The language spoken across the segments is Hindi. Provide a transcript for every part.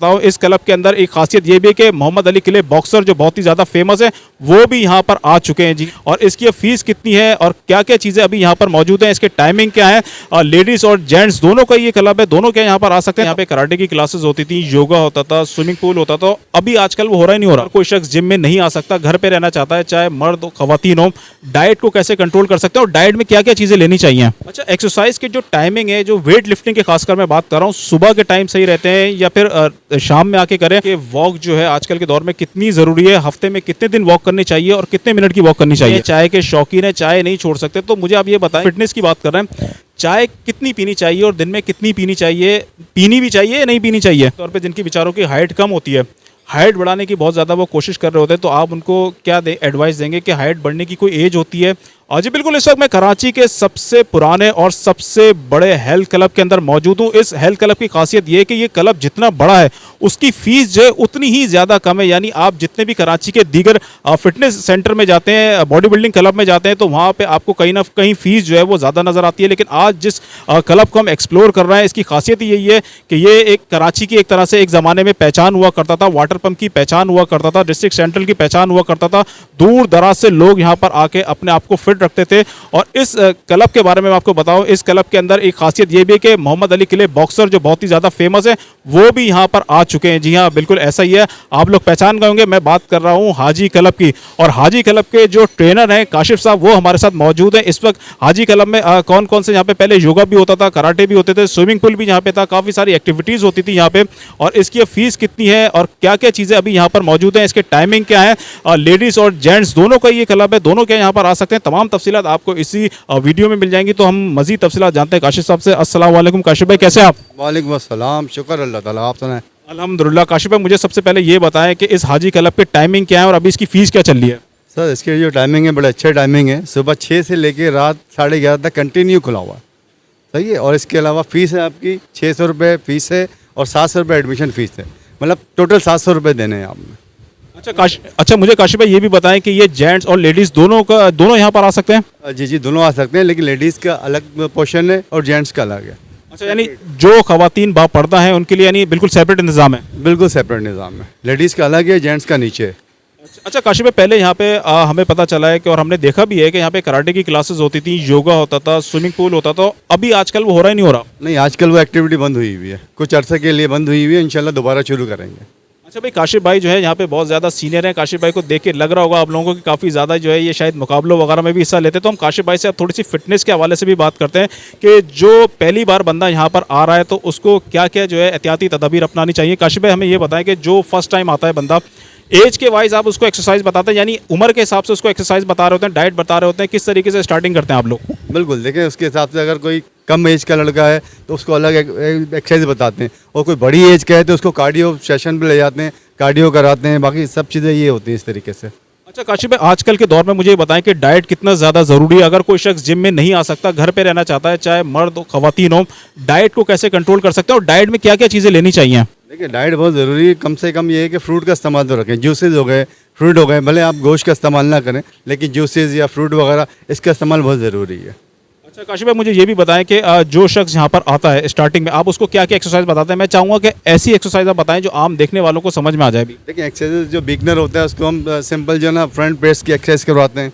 बताओ इस क्लब के अंदर एक खासियत ये भी है कि मोहम्मद अली किले बॉक्सर जो बहुत ही ज़्यादा फेमस है वो भी यहाँ पर आ चुके हैं जी। और इसकी अब फीस कितनी है और क्या क्या चीज़ें अभी यहाँ पर मौजूद हैं, इसके टाइमिंग क्या है, लेडीज़ और जेंट्स दोनों का ये क्लब है, दोनों के यहाँ पर आ सकते हैं। यहाँ पे कराटे की क्लासेस होती थी, योगा होता था, स्विमिंग पूल होता था। अभी आजकल वो हो रहा ही नहीं हो रहा। कोई शख्स जिम में नहीं आ सकता, घर पे रहना चाहता है, चाहे मर्द हो खवातीन हो, डाइट को कैसे कंट्रोल कर सकते हैं और डाइट में क्या क्या चीज़ें लेनी चाहिए। अच्छा, एक्सरसाइज की जो टाइमिंग है, जो वेट लिफ्टिंग की खासकर मैं बात कर रहा हूँ, सुबह के टाइम सही रहते हैं या फिर शाम में आके करें कि वॉक जो है आजकल के दौर में कितनी ज़रूरी है, हफ्ते में कितने दिन वॉक करनी चाहिए और कितने मिनट की वॉक करनी चाहिए। चाय के शौकीन है, चाय नहीं छोड़ सकते, तो मुझे आप ये बताएं, फिटनेस की बात कर रहे हैं, चाय कितनी पीनी चाहिए और दिन में कितनी पीनी चाहिए, पीनी भी चाहिए या नहीं पीनी चाहिए। तौर पे जिनकी बेचारों की हाइट कम होती है, हाइट बढ़ाने की बहुत ज़्यादा वो कोशिश कर रहे होते हैं, तो आप उनको क्या एडवाइस देंगे कि हाइट बढ़ने की कोई एज होती है। और जी बिल्कुल, इस वक्त मैं कराची के सबसे पुराने और सबसे बड़े हेल्थ क्लब के अंदर मौजूद हूँ। इस हेल्थ क्लब की खासियत ये है कि ये क्लब जितना बड़ा है उसकी फ़ीस जो है उतनी ही ज़्यादा कम है। यानी आप जितने भी कराची के दीगर फिटनेस सेंटर में जाते हैं, बॉडी बिल्डिंग क्लब में जाते हैं, तो वहाँ पे आपको कहीं ना कहीं फ़ीस जो है वो ज़्यादा नज़र आती है। लेकिन आज जिस क्लब को हम एक्सप्लोर कर रहे हैं, इसकी खासियत यही है कि ये एक कराची की एक तरह से एक ज़माने में पहचान हुआ करता था, वाटर पंप की पहचान हुआ करता था, डिस्ट्रिक्ट सेंट्रल की पहचान हुआ करता था। दूर दराज से लोग यहाँ पर आके अपने आप को फिट रखते थे। और इस क्लब के बारे में मैं आपको बताऊं, इस क्लब के अंदर एक खासियत ये भी है कि मोहम्मद अली किले बॉक्सर जो बहुत ही ज़्यादा फेमस है वो भी यहाँ पर आ चुके हैं। जी हाँ, बिल्कुल ऐसा ही है। आप लोग पहचान गए होंगे, मैं बात कर रहा हूँ हाजी क्लब की। और हाजी क्लब के जो ट्रेनर हैं काशिफ साहब, वो हमारे साथ मौजूद हैं इस वक्त। हाजी क्लब में कौन कौन से यहाँ पे पहले योगा भी होता था, कराटे भी होते थे, स्विमिंग पूल भी यहाँ पे था, काफ़ी सारी एक्टिविटीज़ होती थी यहाँ पे। और इसकी फीस कितनी है और क्या क्या चीज़ें अभी यहाँ पर मौजूद हैं, इसके टाइमिंग क्या है, लेडीज़ और जेंट्स दोनों का ये क्लब है, दोनों के यहाँ पर आ सकते हैं। तमाम तफसीलात आपको इसी वीडियो में मिल जाएंगी। तो हम मजीद तफसीलात जानते हैं काशिफ साहब से। अस्सलाम वालेकुम काशिफ भाई, कैसे आप? वालेकुम अस्सलाम, शुक्र अल्लाह ताला, आप सुनाएं। अल्हम्दुलिल्लाह। काशिफ भाई, मुझे सबसे पहले ये बताएं कि इस हाजी क्लब की टाइमिंग क्या है और अभी इसकी फ़ीस क्या चल रही है? सर, इसकी जो टाइमिंग है बड़े अच्छे टाइमिंग है। सुबह 6 से लेके रात 11:30 तक कंटिन्यू खुला हुआ है, सही है। और इसके अलावा फ़ीस है आपकी 600 रुपये फ़ीस है और 700 रुपये एडमिशन फ़ीस है, मतलब टोटल 700 रुपये देने हैं आपने। अच्छा, मुझे काशिफ भाई ये भी बताएं कि ये जेंट्स और लेडीज़ दोनों यहाँ पर आ सकते हैं? जी दोनों आ सकते हैं, लेकिन लेडीज़ का अलग पोर्शन है और जेंट्स का अलग है। अच्छा, यानी जो खवातीन बापर्दा हैं उनके लिए यानी बिल्कुल सेपरेट इंतज़ाम है? बिल्कुल सेपरेट निज़ाम है, लेडीज़ का अलग है, जेंट्स का नीचे है। अच्छा काशिफ भाई, पहले यहाँ पे हमें पता चला है कि और हमने देखा भी है कि यहाँ पे कराटे की क्लासेस होती थी, योगा होता था, स्विमिंग पूल होता था। अभी आजकल वो हो रहा ही नहीं हो रहा? नहीं, आजकल वो एक्टिविटी बंद हुई हुई है, कुछ अरसे के लिए बंद हुई हुई है, इंशाल्लाह दोबारा शुरू करेंगे। अच्छा भाई, काशिफ भाई जो है यहाँ पे बहुत ज़्यादा सीनियर हैं। काशिफ भाई को देख के लग रहा होगा आप लोगों को कि काफ़ी ज़्यादा जो है ये शायद मुकाबलों वगैरह में भी हिस्सा लेते हैं। तो हम काशिफ भाई से अब थोड़ी सी फिटनेस के हवाले से भी बात करते हैं कि जो पहली बार बंदा यहाँ पर आ रहा है तो उसको क्या क्या जो है एहतियाती तदाबीर अपनानी चाहिए। काशिफ भाई, हमें ये बताएं कि जो फर्स्ट टाइम आता है बंदा, एज के वाइज आप उसको एक्सरसाइज बताते हैं, यानी उम्र के हिसाब से उसको एक्सरसाइज बता रहे होते हैं, डाइट बता रहे होते हैं, किस तरीके से स्टार्टिंग करते हैं आप लोग? बिल्कुल, देखिए उसके हिसाब से अगर कोई कम एज का लड़का है तो उसको अलग एक्सरसाइज बताते हैं, और कोई बड़ी एज का है तो उसको कार्डियो सेशन पे ले जाते हैं, कार्डियो कराते हैं, बाकी सब चीज़ें ये होती हैं इस तरीके से। अच्छा काशिफ भाई, आजकल के दौर में मुझे ये बताएं कि डाइट कितना ज़्यादा ज़रूरी है। अगर कोई शख्स जिम में नहीं आ सकता, घर पे रहना चाहता है, चाहे मर्द हो खवातीन हो, डाइट को कैसे कंट्रोल कर सकते हैं और डाइट में क्या क्या चीज़ें लेनी चाहिए? देखिए, डाइट बहुत ज़रूरी है। कम से कम ये है कि फ्रूट का इस्तेमाल तो रखें, जूसेस हो गए, फ्रूट हो गए, भले आप गोश्त का इस्तेमाल ना करें, लेकिन जूसेस या फ्रूट वगैरह इसका इस्तेमाल बहुत ज़रूरी है। अच्छा काशिफ भाई, मुझे ये भी बताएं कि जो शख्स यहाँ पर आता है स्टार्टिंग में, आप उसको क्या क्या एक्सरसाइज बताते हैं? मैं चाहूँगा कि ऐसी एक्सरसाइज आप बताएं जो आम देखने वालों को समझ में आ जाए भी। देखिए, एक्सरसाइज जो बिगनर होता है उसको हम सिंपल जो है ना फ्रंट प्रेस की एक्सरसाइज करवाते हैं,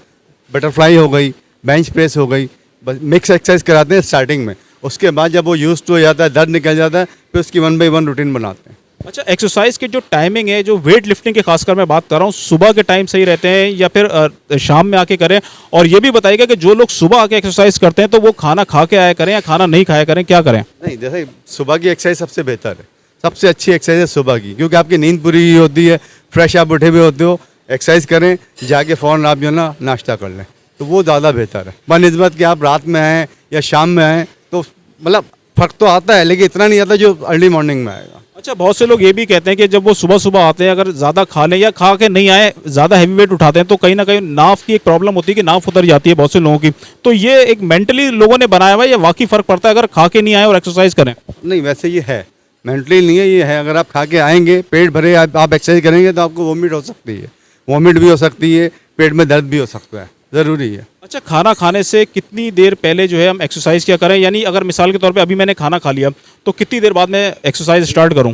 बटरफ्लाई हो गई, बेंच प्रेस हो गई, बस मिक्स एक्सरसाइज कराते हैं स्टार्टिंग में। उसके बाद जब वो यूज टू हो जाता है, दर्द निकल जाता है, फिर उसकी 1 बाय 1 रूटीन बनाते हैं। अच्छा, एक्सरसाइज की जो टाइमिंग है, जो वेट लिफ्टिंग के खासकर मैं बात कर रहा हूँ, सुबह के टाइम सही रहते हैं या फिर शाम में आके करें? और ये भी बताइएगा कि जो लोग सुबह आके एक्सरसाइज करते हैं तो वो खाना खा के आया करें या खाना नहीं खाया करें, क्या करें? नहीं, जैसे सुबह की एक्सरसाइज सबसे बेहतर है, सबसे अच्छी एक्सरसाइज है सुबह की, क्योंकि आपकी नींद पूरी होती है, फ्रेश आप उठे हुए होते हो, एक्सरसाइज करें, जाके फ़ौरन आप जो है ना नाश्ता कर लें, तो वो ज़्यादा बेहतर है बनस्बत कि आप रात में आएँ या शाम में आएँ। तो मतलब फ़र्क तो आता है, लेकिन इतना नहीं आता जो अर्ली मॉर्निंग में आएगा। अच्छा, बहुत से लोग ये भी कहते हैं कि जब वो सुबह सुबह आते हैं, अगर ज़्यादा खा लें या खा के नहीं आए, ज़्यादा हैवी वेट उठाते हैं, तो कहीं ना कहीं नाफ की एक प्रॉब्लम होती है कि नाफ उतर जाती है बहुत से लोगों की। तो ये एक मेंटली लोगों ने बनाया हुआ है या वाकई फ़र्क पड़ता है अगर खा के नहीं आए और एक्सरसाइज करें? नहीं, वैसे ये है, मेंटली नहीं है, ये है। अगर आप खा के आएंगे, पेट भरे आप एक्सरसाइज करेंगे तो आपको वॉमिट हो सकती है, वॉमिट भी हो सकती है, पेट में दर्द भी हो सकता है, ज़रूरी है। अच्छा, खाना खाने से कितनी देर पहले जो है हम एक्सरसाइज क्या करें? यानी अगर मिसाल के तौर पे अभी मैंने खाना खा लिया तो कितनी देर बाद मैं एक्सरसाइज स्टार्ट करूं?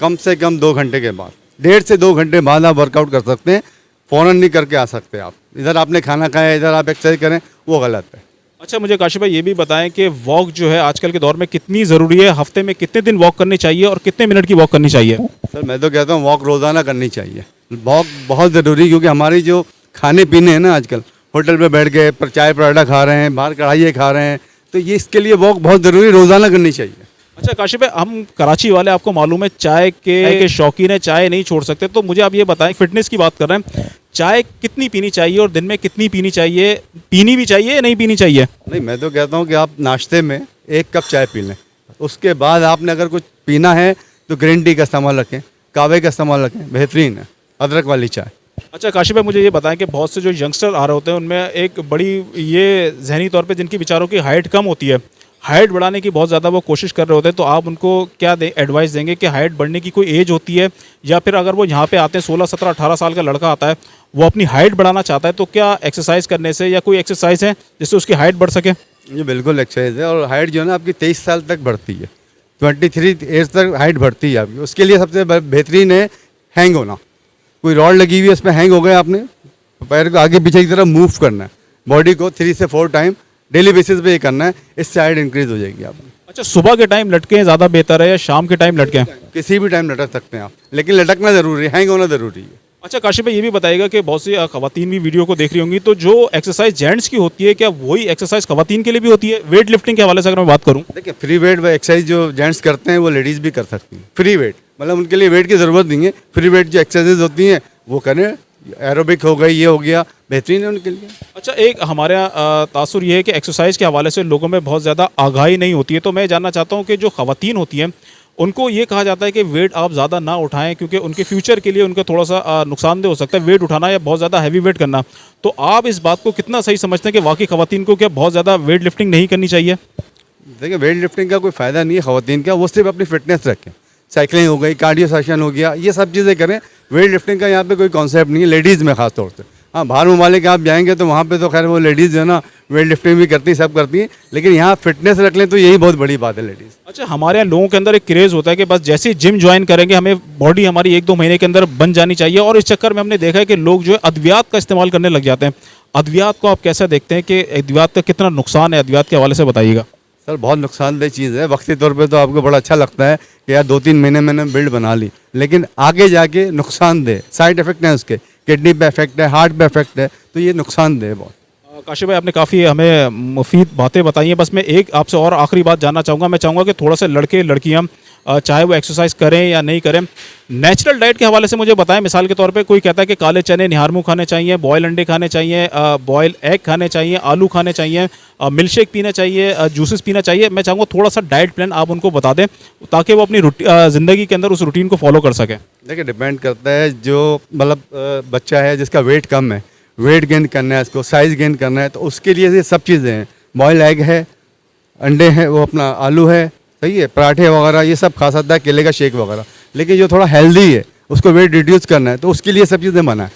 कम से कम 2 घंटे के बाद, 1.5 से 2 घंटे बाद आप वर्कआउट कर सकते हैं। फ़ौरन नहीं करके आ सकते आप, इधर आपने खाना खाया, इधर आप एक्सरसाइज करें, वो गलत है। अच्छा, मुझे काशिफ भाई ये भी बताएं कि वॉक जो है आजकल के दौर में कितनी ज़रूरी है, हफ्ते में कितने दिन वॉक करनी चाहिए और कितने मिनट की वॉक करनी चाहिए? सर मैं तो कहता हूँ वॉक रोज़ाना करनी चाहिए। वॉक बहुत ज़रूरी, क्योंकि हमारी जो खाने पीने हैं ना आजकल, होटल पे बैठ गए पर चाय पराठा खा रहे हैं, बाहर कढ़ाइयाँ खा रहे हैं, तो ये इसके लिए वॉक बहुत ज़रूरी, रोज़ाना करनी चाहिए। अच्छा काशिफ भाई, हम कराची वाले आपको मालूम है चाय के शौकीन है, चाय नहीं छोड़ सकते, तो मुझे आप ये बताएं, फिटनेस की बात कर रहे हैं, चाय कितनी पीनी चाहिए और दिन में कितनी पीनी चाहिए? पीनी भी चाहिए या नहीं पीनी चाहिए? नहीं, मैं तो कहता हूँ कि आप नाश्ते में 1 कप चाय पी लें, उसके बाद आपने अगर कुछ पीना है तो ग्रीन टी का इस्तेमाल रखें, कहवे का इस्तेमाल रखें, बेहतरीन है अदरक वाली चाय। अच्छा काशिफ भाई, मुझे ये बताएं कि बहुत से जो यंगस्टर आ रहे होते हैं उनमें एक बड़ी ये जहनी तौर पे जिनकी बेचारों की हाइट कम होती है, हाइट बढ़ाने की बहुत ज़्यादा वो कोशिश कर रहे होते हैं, तो आप उनको क्या एडवाइस देंगे कि हाइट बढ़ने की कोई एज होती है, या फिर अगर वो यहाँ पे आते हैं 16, 17, 18 साल का लड़का आता है, वो अपनी हाइट बढ़ाना चाहता है, तो क्या एक्सरसाइज करने से या कोई एक्सरसाइज है जिससे उसकी हाइट बढ़ सके? ये बिल्कुल एक्सरसाइज है, और हाइट जो है ना आपकी 23 साल तक बढ़ती है, 23 एज तक हाइट बढ़ती है आपकी। उसके लिए सबसे बेहतरीन है हैंग होना। कोई रॉड लगी हुई है, उसमें हैंग हो गए, आपने पैर को आगे पीछे की तरफ मूव करना है, बॉडी को 3 से 4 टाइम डेली बेसिस पे ये करना है, इससे हाइट इंक्रीज हो जाएगी आपकी। अच्छा, सुबह के टाइम लटके ज़्यादा बेहतर है या शाम के टाइम लटके? किसी भी टाइम लटक सकते हैं आप, लेकिन लटकना ज़रूरी है, हैंग होना ज़रूरी है। अच्छा काशिफ भाई, ये भी बताइएगा कि बहुत सी खवातीन भी वीडियो को देख रही होंगी, तो जो एक्सरसाइज जेंट्स की होती है, क्या वही एक्सरसाइज खवातीन के लिए भी होती है? वेट लिफ्टिंग के हवाले से अगर मैं बात करूँ, देखिए फ्री वेट एक्सरसाइज जो जेंट्स करते हैं वो लेडीज़ भी कर सकती हैं। फ्री वेट मतलब उनके लिए वेट की ज़रूरत नहीं है, फ्री वेट जो एक्सरसाइज होती हैं वो करें, एरोबिक हो गई, ये हो गया, बेहतरीन है उनके लिए। अच्छा, एक हमारे तासुर ये है कि एक्सरसाइज के हवाले से लोगों में बहुत ज़्यादा आगाही नहीं होती है, तो मैं जानना चाहता हूँ कि जो खवातीन होती हैं उनको ये कहा जाता है कि वेट आप ज़्यादा ना उठाएं, क्योंकि उनके फ्यूचर के लिए उनका थोड़ा सा नुकसानदेह हो सकता है वेट उठाना या बहुत ज़्यादा हैवी वेट करना। तो आप इस बात को कितना सही समझते हैं कि वाकई खवातीन को क्या बहुत ज़्यादा वेट लिफ्टिंग नहीं करनी चाहिए? देखिए वेट लिफ्टिंग का कोई फ़ायदा नहीं है खवातीन का, वो सिर्फ अपनी फिटनेस रखें, साइकिलिंग हो गई, कार्डियो सेशन हो गया, ये सब चीज़ें करें। वेट लिफ्टिंग का यहाँ पे कोई कॉन्सेप्ट नहीं है लेडीज़ में खास तौर से। हाँ, बाहर ममालिक आप जाएंगे तो वहाँ पे तो खैर वो लेडीज़ जो है ना वेट लिफ्टिंग भी करती हैं, सब करती हैं, लेकिन यहाँ फिटनेस रख लें तो यही बहुत बड़ी बात है लेडीज़। अच्छा, हमारे यहाँ लोगों के अंदर एक क्रेज़ होता है कि बस जैसे ही जिम ज्वाइन करेंगे हमें बॉडी हमारी 1-2 महीने के अंदर बन जानी चाहिए, और इस चक्कर में हमने देखा है कि लोग जो है अद्वियात का इस्तेमाल करने लग जाते हैं। अद्वियात को आप कैसे देखते हैं कि अद्वियात का कितना नुकसान है? अद्वियात के हवाले से बताइएगा। सर बहुत नुकसानदेह चीज़ है। वक्ती तौर पे तो आपको बड़ा अच्छा लगता है कि यार 2-3 महीने मैंने बिल्ड बना ली, लेकिन आगे जाके नुकसानदेह साइड इफेक्ट हैं उसके, किडनी पे इफेक्ट है, हार्ट पे इफेक्ट है, तो ये नुकसानदेह है बहुत। काशिफ भाई, आपने काफ़ी हमें मुफीद बातें बताई हैं। बस मैं एक आपसे और आखिरी बात जानना चाहूँगा। मैं चाहूँगा कि थोड़ा सा लड़के लड़कियाँ चाहे वो एक्सरसाइज करें या नहीं करें, नेचुरल डाइट के हवाले से मुझे बताएं। मिसाल के तौर पे कोई कहता है कि काले चने निहारमू खाने चाहिए, बॉयल अंडे खाने चाहिए, बॉयल एग खाने चाहिए, आलू खाने चाहिए, मिल्क शेक पीना चाहिए, जूसेस पीना चाहिए। मैं चाहूँगा थोड़ा सा डाइट प्लान आप उनको बता दें ताकि वो अपनी ज़िंदगी के अंदर उस रूटीन को फॉलो कर सकें। देखिए डिपेंड करता है, जो मतलब बच्चा है जिसका वेट कम है, वेट गेन करना है, उसको साइज़ गेन करना है, तो उसके लिए ये सब चीज़ें हैं। बॉयल एग है, अंडे हैं, वो अपना आलू है, सही है, पराठे वगैरह ये सब खा सकता है, केले का शेक वगैरह। लेकिन जो थोड़ा हेल्दी है उसको वेट रिड्यूस करना है तो उसके लिए सब चीज़ें मना है।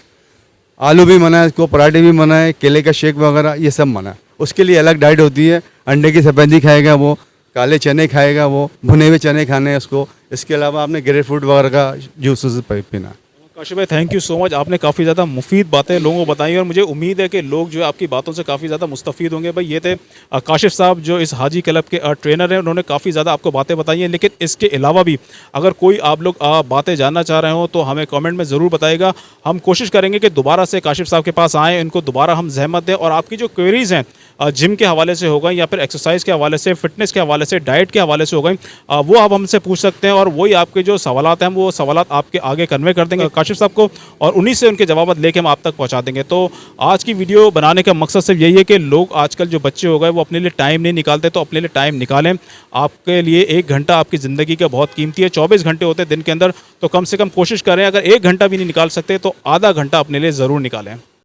आलू भी मना है, उसको पराठे भी मना है, केले का शेक वगैरह ये सब मना है। उसके लिए अलग डाइट होती है। अंडे की सब्जी खाएगा वो, काले चने खाएगा वो, भुने हुए चने खाने हैं उसको। इसके अलावा आपने ग्रेप फ्रूट वगैरह का जूस पीना है। काशिफ भाई, थैंक यू सो मच। आपने काफ़ी ज़्यादा मुफीद बातें लोगों को बताई और मुझे उम्मीद है कि लोग जो है आपकी बातों से काफ़ी ज़्यादा मुस्तफ़ीद होंगे। भाई ये थे काशिफ साहब जो इस हाजी क्लब के ट्रेनर हैं। उन्होंने काफ़ी ज़्यादा आपको बातें बताई हैं, लेकिन इसके अलावा भी अगर कोई आप लोग बातें जानना चाह रहे हो तो हमें कमेंट में ज़रूर बताइएगा। हम कोशिश करेंगे कि दोबारा से काशिफ साहब के पास आएँ, इनको दोबारा हम ज़हमत दें और आपकी जो क्वेरीज़ हैं जिम के हवाले से हो गई या फिर एक्सरसाइज के हवाले से, फिटनेस के हवाले से, डाइट के हवाले से हो गई, वो आप हमसे पूछ सकते हैं और वही आपके जो सवालात हैं वो सवालात आपके आगे कन्वे कर देंगे काशिफ साहब को और उन्हीं से उनके जवाब लेके हम आप तक पहुंचा देंगे। तो आज की वीडियो बनाने का मकसद सिर्फ यही है कि लोग आजकल जो बच्चे हो गए वो अपने लिए टाइम नहीं निकालते, तो अपने लिए टाइम निकालें। आपके लिए 1 घंटा आपकी ज़िंदगी का बहुत कीमती है। 24 घंटे होते हैं दिन के अंदर, तो कम से कम कोशिश करें, अगर 1 घंटा भी नहीं निकाल सकते तो आधा घंटा अपने लिए ज़रूर निकालें।